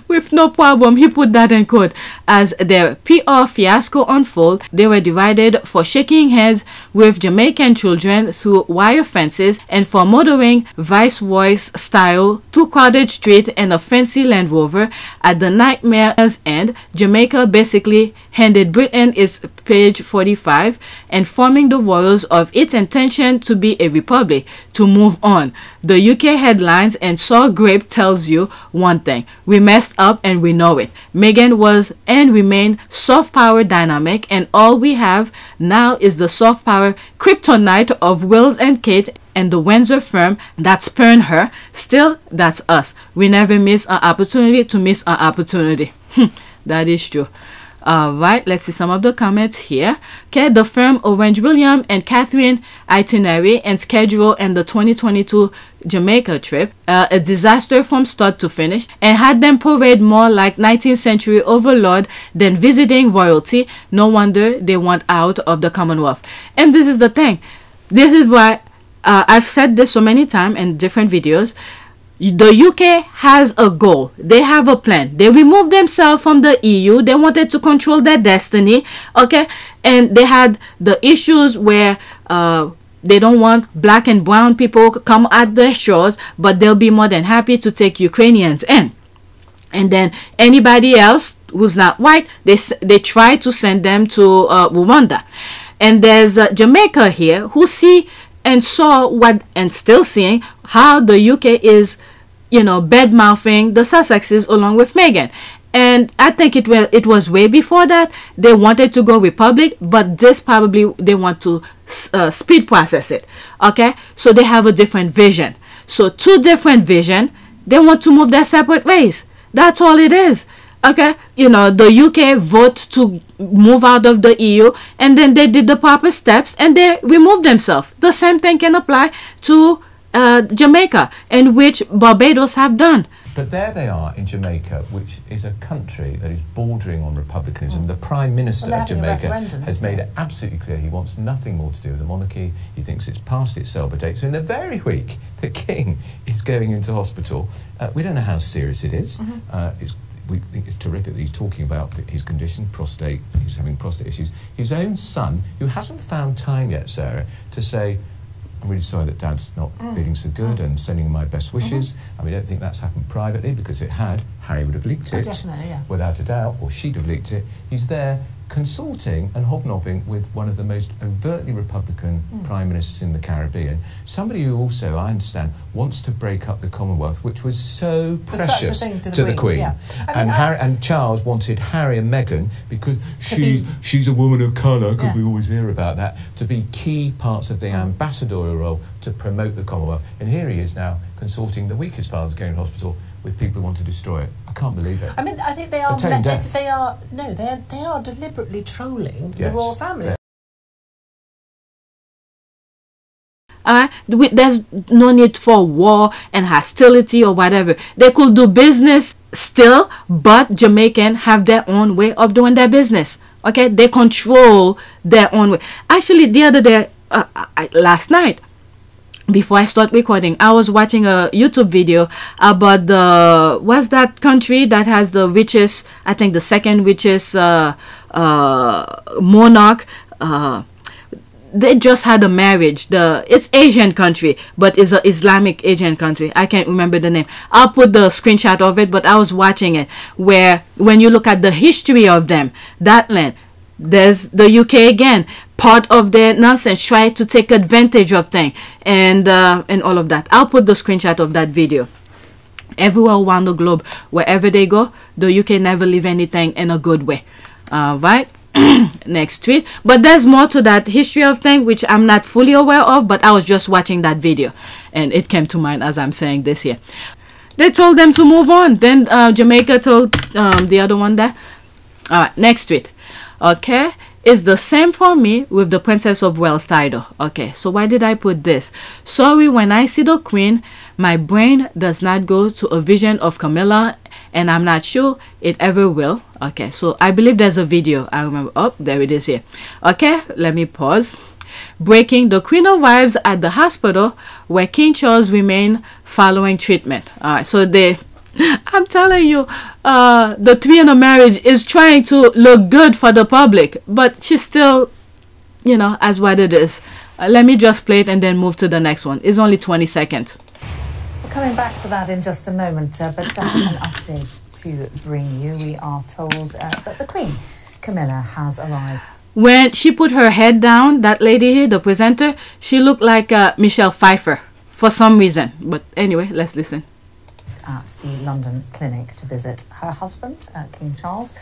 With no problem, he put that in quote. As their PR fiasco unfold, they were divided for shaking hands with Jamaican children through wire fences and for motoring Viceroy's style through crowded street in a fancy Land Rover. At the nightmare's end, Jamaica basically handed Britain its page 45, informing the royals of its intention to be a republic, to move on. The UK headlines and Saw Grape tells you one thing: we messed up and we know it. Meghan was and remain soft power dynamic, and all we have now is the soft power kryptonite of Wills and Kate and the Windsor firm that spurned her. Still, that's us. We never miss an opportunity to miss an opportunity. That is true. Alright, let's see some of the comments here. Okay, the firm arranged William and Catherine itinerary and schedule in the 2022 Jamaica trip, a disaster from start to finish, and had them parade more like 19th century overlord than visiting royalty. No wonder they want out of the Commonwealth. And this is the thing. This is why I've said this so many times in different videos. The UK has a goal. They have a plan. They removed themselves from the EU. They wanted to control their destiny. Okay, and they had the issues where they don't want black and brown people come at their shores, but they'll be more than happy to take Ukrainians in. And then anybody else who's not white, they try to send them to Rwanda. And there's Jamaica here who see and saw what, and still seeing how the UK is, you know, bed mouthing the Sussexes along with Meghan. And I think it was way before that. They wanted to go Republic, but this probably they want to speed process it. Okay, so they have a different vision. So two different vision. They want to move their separate ways. That's all it is. Okay, you know, the UK vote to move out of the EU, and then they did the proper steps and they removed themselves. The same thing can apply to Jamaica, and which Barbados have done. But there they are in Jamaica, which is a country that is bordering on republicanism. The Prime Minister of Jamaica has made it absolutely clear he wants nothing more to do with the monarchy. He thinks it's past its sell-by date. So in the very week the King is going into hospital, we don't know how serious it is. We think it's terrific that he's talking about his condition, prostate, he's having prostate issues. His own son, who hasn't found time yet, Sarah, to say, I'm really sorry that Dad's not feeling so good and sending my best wishes. And we don't think that's happened privately, because if it had, Harry would have leaked it, definitely, yeah. without a doubt, or she'd have leaked it. He's there consulting and hobnobbing with one of the most overtly Republican prime ministers in the Caribbean, somebody who also, I understand, wants to break up the Commonwealth, which was so precious to the Queen. Yeah. And Harry and Charles wanted Harry and Meghan, because she's a woman of colour, because we always hear about that, to be key parts of the ambassadorial role to promote the Commonwealth. And here he is now consulting the weakest fathers going to hospital with people who want to destroy it. I can't believe it. I mean, I think they are. They are deliberately trolling the royal family. There's no need for war and hostility or whatever. They could do business still, but Jamaican have their own way of doing their business. Okay, they control their own way. Actually, the other day, last night, before I start recording, I was watching a YouTube video about what's that country that has the richest, I think the second richest monarch. They just had a marriage. It's Asian country, but it's an Islamic Asian country. I can't remember the name. I'll put the screenshot of it, but I was watching it, where when you look at the history of them, that land, there's the UK again, part of their nonsense, try to take advantage of things, and all of that. I'll put the screenshot of that video. Everywhere around the globe, wherever they go, the UK never leave anything in a good way. Right? Next tweet. But there's more to that history of thing, which I'm not fully aware of, but I was just watching that video and it came to mind as I'm saying this here. They told them to move on. Then Jamaica told the other one there. All right, next tweet. Okay, it's the same for me with the Princess of Wales title. Okay, so why did I put this? Sorry, when I see the Queen, my brain does not go to a vision of Camilla, and I'm not sure it ever will. Okay, so I believe there's a video. I remember. Oh, there it is here. Okay, let me pause. Breaking: the Queen arrives at the hospital where King Charles remain following treatment. All right, so I'm telling you, the three in a marriage is trying to look good for the public, but she's still, you know, as what it is. Let me just play it and then move to the next one. It's only 20 seconds. We're coming back to that in just a moment, but just an update to bring you. We are told that the Queen, Camilla, has arrived. When she put her head down, that lady here, the presenter, she looked like Michelle Pfeiffer for some reason. But anyway, let's listen. At the London clinic to visit her husband, King Charles,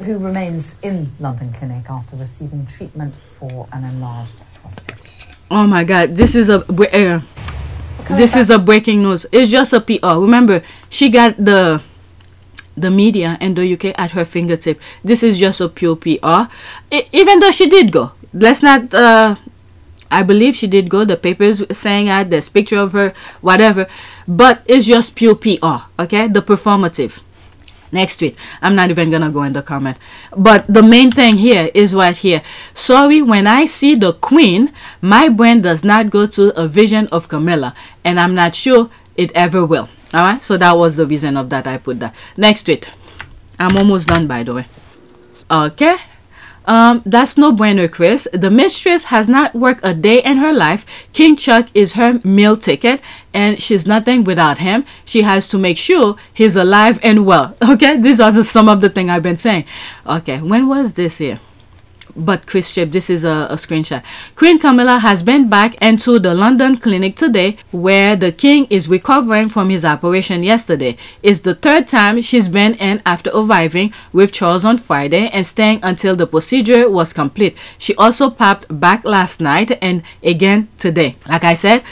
who remains in London clinic after receiving treatment for an enlarged prostate. Oh my God, this is a breaking news. It's just a PR. Remember, she got the media and the UK at her fingertip. This is just a pure PR. Even though she did go, let's not. I believe she did go. The papers saying that there's picture of her, whatever. But it's just pure PR, okay? The performative. Next tweet. I'm not even gonna go in the comment. But the main thing here is right here. Sorry, when I see the Queen, my brain does not go to a vision of Camilla, and I'm not sure it ever will. All right? So that was the reason of that I put that. Next tweet. I'm almost done, by the way. Okay. That's no bueno, Chris. The mistress has not worked a day in her life. King Chuck is her meal ticket, and she's nothing without him. She has to make sure he's alive and well. Okay, these are some of the things I've been saying. Okay, when was this here? But Chris Chip, this is a screenshot. Queen Camilla has been back into the London clinic today, where the king is recovering from his operation yesterday. It's the third time she's been in after arriving with Charles on Friday and staying until the procedure was complete. She also popped back last night and again today. Like I said,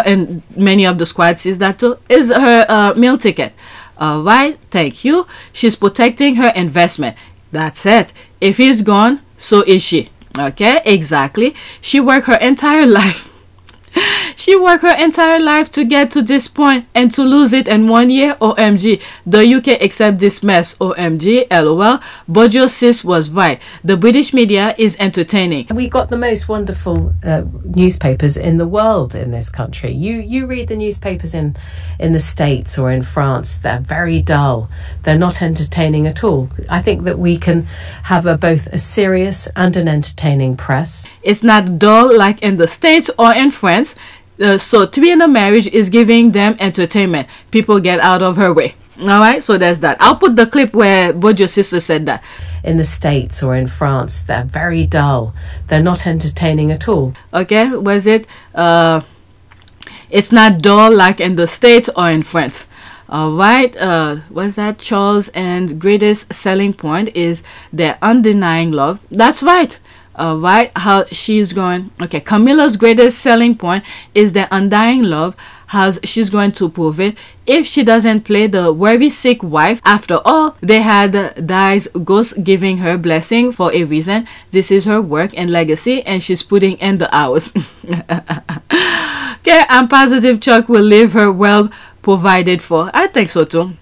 and many of the squad sees that too, is her meal ticket. Alright, thank you. She's protecting her investment. That's it. If he's gone, so is she. Okay, exactly. She worked her entire life. She worked her entire life to get to this point, and to lose it in 1 year. OMG. The UK accept this mess. OMG. LOL. Bojo sis was right. The British media is entertaining. We got the most wonderful newspapers in the world in this country. You read the newspapers in the States or in France. They're very dull. They're not entertaining at all. I think that we can have both a serious and an entertaining press. It's not dull like in the States or in France. So to be in a marriage is giving them entertainment. People get out of her way. Alright, so there's that. I'll put the clip where Bojo's sister said that. In the States or in France, they're very dull. They're not entertaining at all. Okay, was it? It's not dull like in the States or in France. Alright, what's that? Charles and greatest selling point is their undenying love. That's right. Right, how she's going. Okay, Camilla's greatest selling point is their undying love. How she's going to prove it if she doesn't play the very sick wife. After all, they had Di's ghost giving her blessing for a reason. This is her work and legacy, and she's putting in the hours. Okay, I'm positive Chuck will leave her well provided for. I think so too.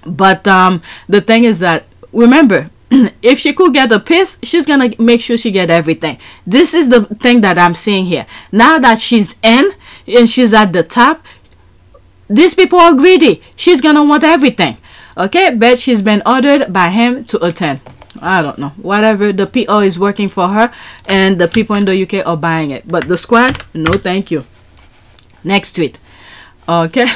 But the thing is that, remember, if she could get a piece, she's gonna make sure she get everything. This is the thing that I'm seeing here. Now that she's in and she's at the top, these people are greedy. She's gonna want everything. Okay, bet she's been ordered by him to attend. I don't know, whatever. The PR is working for her, and the people in the UK are buying it. But the squad, no thank you. Next tweet. Okay.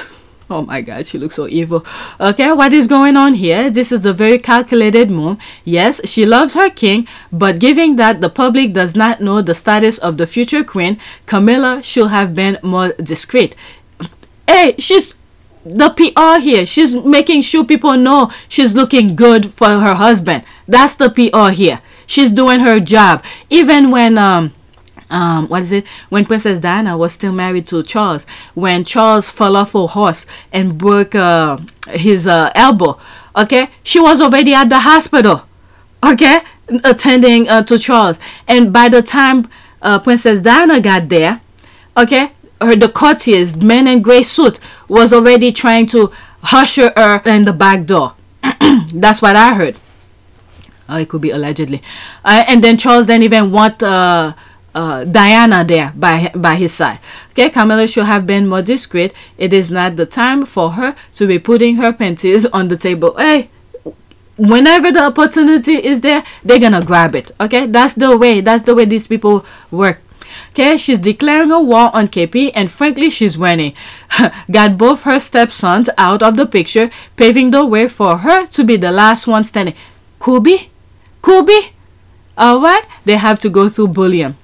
Oh my God, she looks so evil. Okay, what is going on here? This is a very calculated move. Yes, she loves her king, but given that the public does not know the status of the future queen, Camilla should have been more discreet. Hey, she's the PR here. She's making sure people know she's looking good for her husband. That's the PR here. She's doing her job. Even when what is it? When Princess Diana was still married to Charles, when Charles fell off a horse and broke his elbow, okay, she was already at the hospital, okay, attending to Charles. And by the time Princess Diana got there, okay, the courtiers, men in gray suit, was already trying to usher her in the back door. That's what I heard. It could be allegedly. And then Charles didn't even want Diana there by his side. Okay, Camilla should have been more discreet. It is not the time for her to be putting her panties on the table. Hey, whenever the opportunity is there, they're gonna grab it. Okay, that's the way these people work. Okay, she's declaring a war on KP, and frankly she's winning. Got both her stepsons out of the picture, paving the way for her to be the last one standing. Kubi, alright, they have to go through bullion.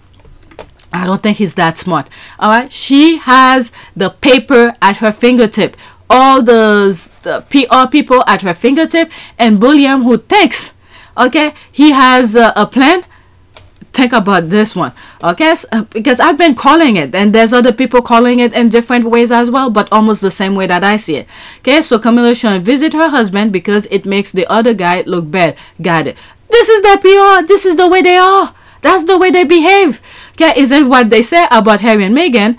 I don't think he's that smart. Alright, she has the paper at her fingertip, all the PR people at her fingertip, and Bulliam, who thinks, okay, he has a plan. Think about this one, okay, because I've been calling it, and there's other people calling it in different ways as well, but almost the same way that I see it. Okay, so Camilla shouldn't visit her husband because it makes the other guy look bad. Got it. This is their PR. This is the way they are. That's the way they behave. Okay, isn't what they say about Harry and Meghan?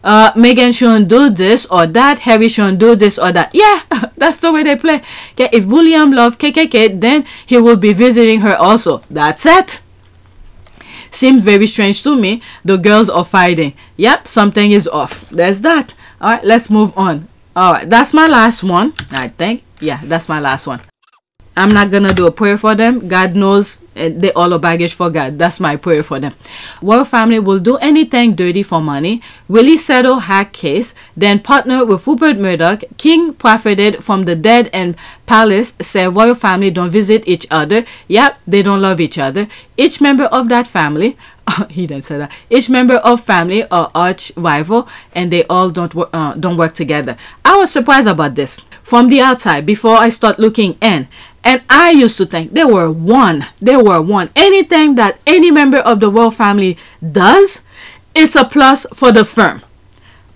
Meghan shouldn't do this or that. Harry shouldn't do this or that. Yeah, that's the way they play. Okay, if William loved KKK, then he will be visiting her also. That's it. Seems very strange to me. The girls are fighting. Yep, something is off. There's that. All right, let's move on. All right, that's my last one, I think. Yeah, that's my last one. I'm not gonna do a prayer for them. God knows they all are baggage for God. That's my prayer for them. Royal family will do anything dirty for money, really settle hack case, then partner with Rupert Murdoch. King profited from the dead, and Palace say royal family don't visit each other. Yep, they don't love each other. Each member of that family, he didn't say that. Each member of family are arch rival, and they all don't work together. I was surprised about this from the outside before I start looking in. And I used to think they were one. They were one. Anything that any member of the royal family does, it's a plus for the firm.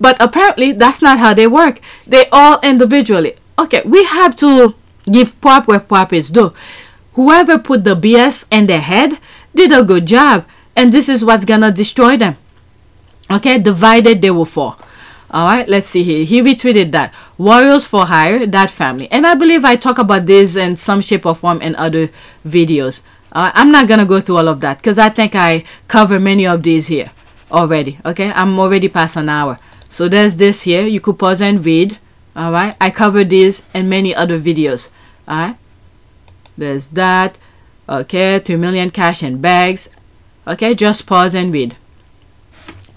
But apparently, that's not how they work. They all individually. Okay, we have to give prop where prop is due. Whoever put the BS in their head did a good job. And this is what's gonna destroy them. Okay, divided they will fall. Alright, let's see here. He retweeted that. Warriors for hire, that family. And I believe I talk about this in some shape or form in other videos. I'm not going to go through all of that because I think I cover many of these here already. Okay, I'm already past an hour. So there's this here. You could pause and read. Alright, I covered these in many other videos. Alright, there's that. Okay, 2 million cash in bags. Okay, just pause and read.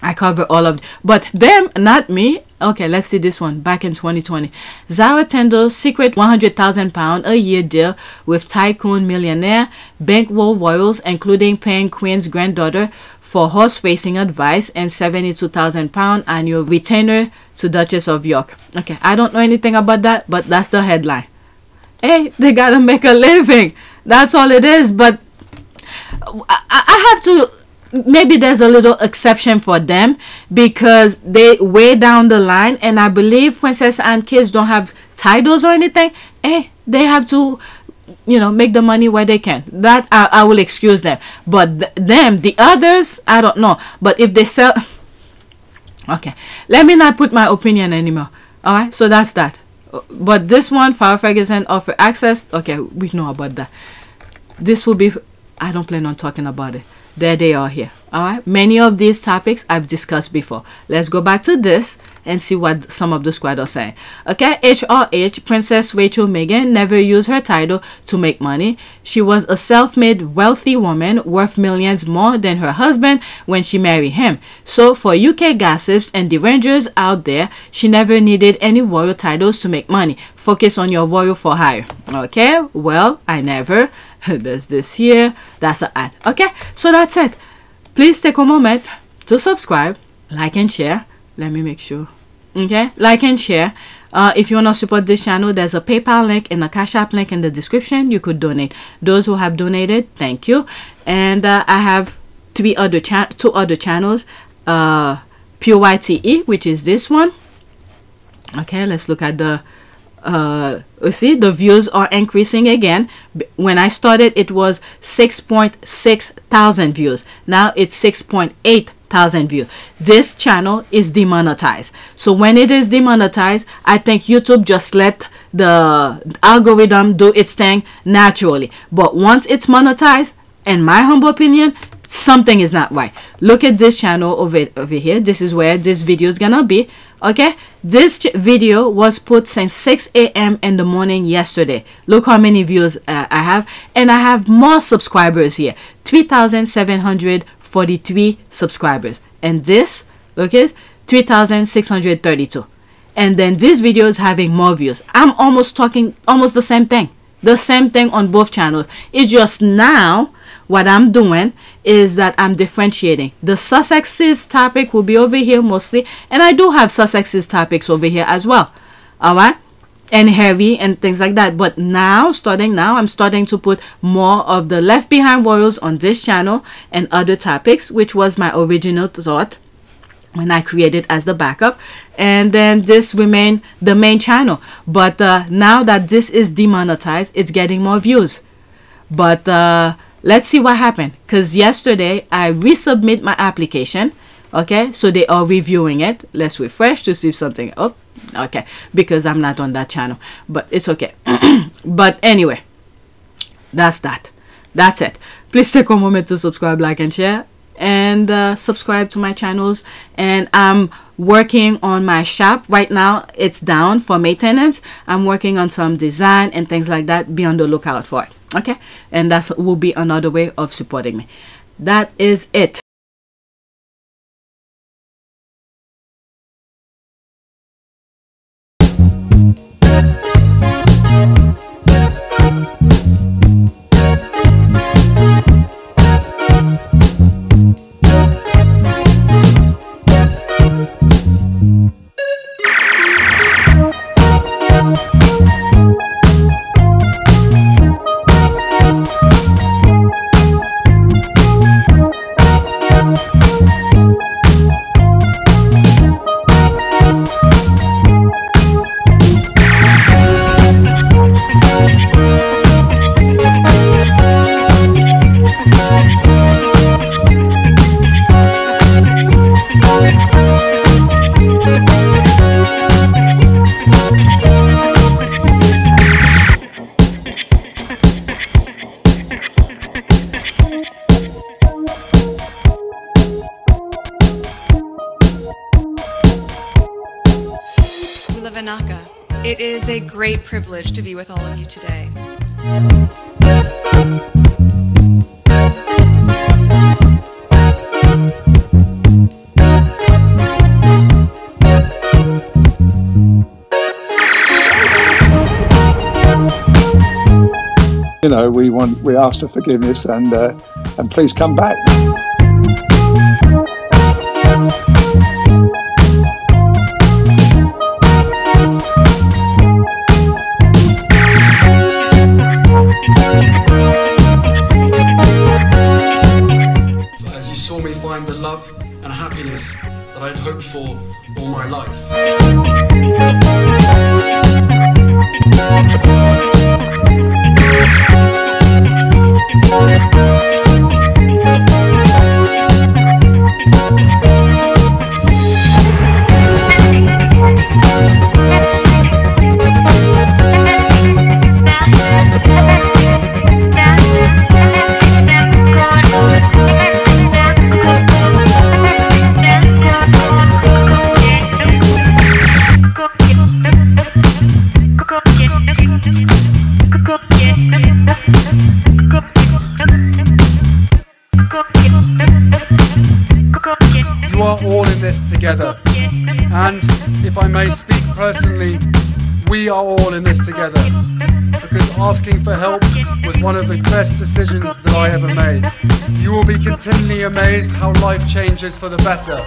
I cover all of but them, not me. Okay, let's see this one. Back in 2020, Zara Tendall's secret £100,000 a year deal with tycoon millionaire bankroll royals, including paying Queen's granddaughter for horse racing advice and £72,000 annual retainer to Duchess of York. Okay, I don't know anything about that, but that's the headline. Hey, they gotta make a living. That's all it is. But I have to. Maybe there's a little exception for them because they way down the line, and I believe Princess and kids don't have titles or anything. They have to, you know, make the money where they can. That I will excuse them. But them, the others, I don't know. But if they sell, okay, let me not put my opinion anymore. All right, so that's that. But this one, Farrah Ferguson offer access. Okay, we know about that. This will be. I don't plan on talking about it. There they are here. All right, many of these topics I've discussed before. Let's go back to this and see what some of the squad are saying. Okay, HRH, Princess Rachel Meghan never used her title to make money. She was a self-made wealthy woman worth millions more than her husband when she married him. So for UK gossips and derangers out there, she never needed any royal titles to make money. Focus on your royal for hire. Okay, well, I never. There's this here. That's an ad. Okay, so that's it. Please take a moment to subscribe, like and share. Let me make sure. Okay, like and share. If you want to support this channel, there's a PayPal link and a Cash App link in the description. You could donate. Those who have donated, thank you. And I have two other channels. PYTE, which is this one. Okay, let's look at the you see the views are increasing again. When I started, it was 6.6 thousand views. Now it's 6.8 thousand views. This channel is demonetized. So when it is demonetized, I think YouTube just let the algorithm do its thing naturally. But once it's monetized, in my humble opinion, something is not right. Look at this channel over here. This is where this video is gonna be. Okay, this video was put since 6 a.m. in the morning yesterday. Look how many views I have, and I have more subscribers here. 3,743 subscribers, and this, look, is 3,632. And then this video is having more views. I'm almost talking almost the same thing on both channels. It's just now what I'm doing is that I'm differentiating. The Sussex's topic will be over here mostly, and I do have Sussex's topics over here as well. All right, and heavy and things like that. But now, starting now, I'm starting to put more of the Left Behind Royals on this channel and other topics, which was my original thought when I created as the backup. And then this remained the main channel. But now that this is demonetized, it's getting more views. But let's see what happened, because yesterday I resubmit my application. Okay, so they are reviewing it. Let's refresh to see if something up. Okay, because I'm not on that channel, but it's okay. But anyway, that's it. Please take a moment to subscribe, like and share, and subscribe to my channels. And I'm working on my shop right now. It's down for maintenance. I'm working on some design and things like that. Be on the lookout for it. Okay, and that will be another way of supporting me. That is it. It is a great privilege to be with all of you today. You know, we ask for forgiveness and please come back. As you saw me find the love and happiness that I'd hoped for all my life. You are all in this together, and if I may speak personally, we are all in this together, because asking for help was one of the best decisions that I ever made. You will be continually amazed how life changes for the better.